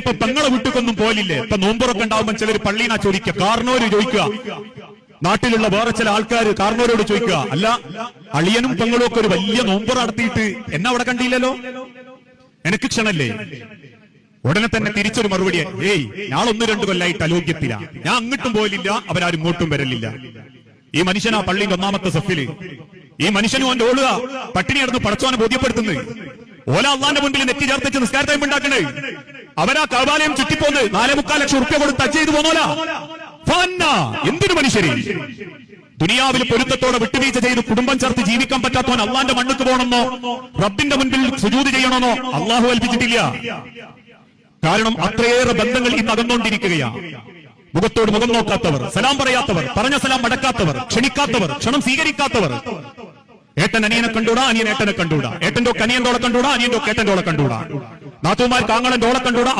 ഇപ്പൊ പെങ്ങളെ വീട്ടിക്കൊന്നും പോലില്ലേ? ഇപ്പൊ നോമ്പുറൊക്കെ ഉണ്ടാവുമ്പോൾ ചിലർ പള്ളീനാ ചോദിക്കുക, കാരണവര് ചോദിക്കുക, നാട്ടിലുള്ള വേറെ ചില ആൾക്കാർ കാരണവരോട് ചോദിക്കുക, അല്ല അളിയനും പെങ്ങളും ഒക്കെ ഒരു വലിയ നോമ്പുറ നടത്തിയിട്ട് എന്നെ അവിടെ കണ്ടില്ലല്ലോ, എനിക്ക് ക്ഷണല്ലേ? ഉടനെ തന്നെ തിരിച്ചൊരു മറുപടി, ഏയ് ഞാൻ 1-2 കൊല്ലായിട്ട് അലോഗ്യത്തില, ഞാൻ അങ്ങോട്ടും പോലില്ല, അവരാരും ഇങ്ങോട്ടും വരലില്ല. ഈ മനുഷ്യനാ പള്ളിന്റെ 1-ാമത്തെ സഫില്. ഈ മനുഷ്യനും അവന്റെ ഓളുക പട്ടിണി നടന്ന് പടച്ചോനെ ബോധ്യപ്പെടുത്തുന്നത്. ഓല അള്ളാന്റെ മുൻപിൽ നെറ്റി ചേർത്തിച്ച് നിസ്കാര ടൈം ഉണ്ടാക്കണേ. അവരാ കഅബാലയം ചുറ്റിപ്പോന്ന് 4.25 ലക്ഷം റുപ്യ കൊടുത്ത് ടച്ച് ചെയ്തു പോന്നോല. എന്തിനു മനുഷ്യരെ? ദുനിയാവിൽ പൊരുത്തത്തോടെ വിട്ടുവീഴ്ച ചെയ്ത് കുടുംബം ചേർത്ത് ജീവിക്കാൻ പറ്റാത്തവൻ അള്ളാന്റെ മണ്ണുക്ക് പോകണമെന്നോ റബ്ബിന്റെ മുൻപിൽ സുജൂദ് ചെയ്യണമെന്നോ അള്ളാഹു കൽപ്പിച്ചിട്ടില്ല. കാരണം അത്രയേറെ ബന്ധങ്ങൾ ഇന്ന് അകന്നുകൊണ്ടിരിക്കുകയാണ്. മുഖത്തോട് മുഖം നോക്കാത്തവർ, സലാം പറയാത്തവർ, പറഞ്ഞ സലാം മടക്കാത്തവർ, ക്ഷണിക്കാത്തവർ, ക്ഷണം സ്വീകരിക്കാത്തവർ. ഏട്ടൻ അനിയനെ കണ്ടൂടാ, അനിയൻ ഏട്ടനെ കണ്ടൂടാ, ഏട്ടന്റെ അനിയന്റെ ഓളെ കണ്ടൂടാ, അനിയന്റെ ഏട്ടന്റെ ഓളെ കണ്ടൂടാ, നാത്തൂമാർക്ക് ആങ്ങളന്റെ ഓളെ കണ്ടൂടാ,